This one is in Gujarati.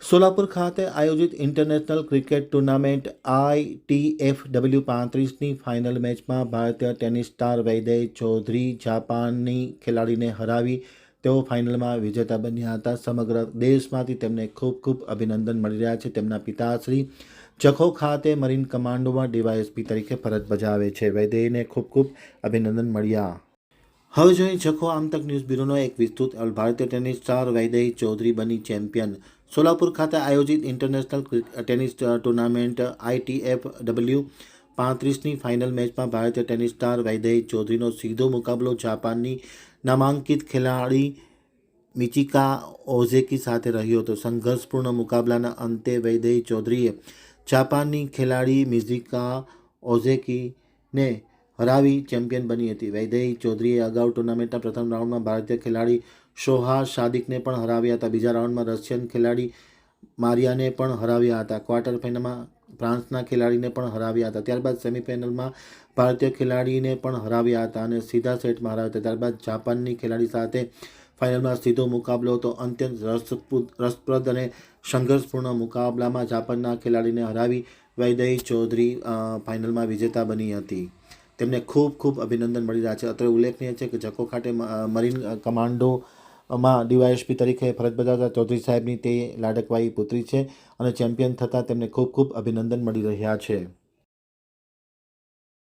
સોલાપુર ખાતે આયોજિત ઇન્ટરનેશનલ ક્રિકેટ ટુર્નામેન્ટ ITF W35ની ફાઇનલ મેચમાં ભારતીય ટેનિસ સ્ટાર વૈદેહી ચૌધરી જાપાનની ખેલાડીને હરાવી તેઓ ફાઇનલમાં વિજેતા બન્યા હતા. સમગ્ર દેશમાંથી તેમને ખૂબ ખૂબ અભિનંદન મળી રહ્યા છે. તેમના પિતાશ્રી જખૌ ખાતે મરીન કમાન્ડોમાં ડીવાયએસપી તરીકે ફરજ બજાવે છે. વૈદેહીને ખૂબ ખૂબ અભિનંદન મળ્યા. હવે જોઈએ જખૌ આમતક ન્યૂઝ બ્યુરોનો એક વિસ્તૃત અહેવાલ. ભારતીય ટેનિસ સ્ટાર વૈદેહી ચૌધરી બની ચેમ્પિયન. સોલાપુર ખાતે આયોજિત ઇન્ટરનેશનલ ટેનિસ ટુર્નામેન્ટ ITF W35ની ફાઇનલ મેચમાં ભારતીય ટેનિસ સ્ટાર વૈદેહી ચૌધરીનો સીધો મુકાબલો જાપાનની નામાંકિત ખેલાડી મિચિકા ઓઝેકી સાથે રહ્યો હતો. સંઘર્ષપૂર્ણ મુકાબલાના અંતે વૈદેહી ચૌધરીએ જાપાનની ખેલાડી મિચિકા ઓઝેકીને હરાવી ચેમ્પિયન બની હતી. વૈદેહી ચૌધરીએ અગાઉ ટુર્નામેન્ટના પ્રથમ રાઉન્ડમાં ભારતીય ખેલાડી શોહા સાદિકને પણ હરાવ્યા હતા. બીજા રાઉન્ડમાં રશિયન ખેલાડી મારિયાને પણ હરાવ્યા હતા. ક્વાર્ટર ફાઇનલમાં ફ્રાન્સના ખેલાડીને પણ હરાવ્યા હતા. ત્યારબાદ સેમીફાઇનલમાં ભારતીય ખેલાડીને પણ હરાવ્યા હતા અને સીધા સેટમાં હરાવ્યા હતા. ત્યારબાદ જાપાનની ખેલાડી સાથે ફાઇનલમાં સીધો મુકાબલો હતો. અત્યંત રસપ્રદ અને સંઘર્ષપૂર્ણ મુકાબલામાં જાપાનના ખેલાડીને હરાવી વૈદેહી ચૌધરી ફાઇનલમાં વિજેતા બની હતી. તેમને ખૂબ ખૂબ અભિનંદન મળી રહ્યા છે. અત્રે ઉલ્લેખનીય છે કે જખૌ ખાતે મરીન કમાન્ડોમાં ડીવાયએસપી તરીકે ફરજ બજાવતા ચૌધરી સાહેબની તે લાડકવાઈ પુત્રી છે અને ચેમ્પિયન થતાં તેમને ખૂબ ખૂબ અભિનંદન મળી રહ્યા છે.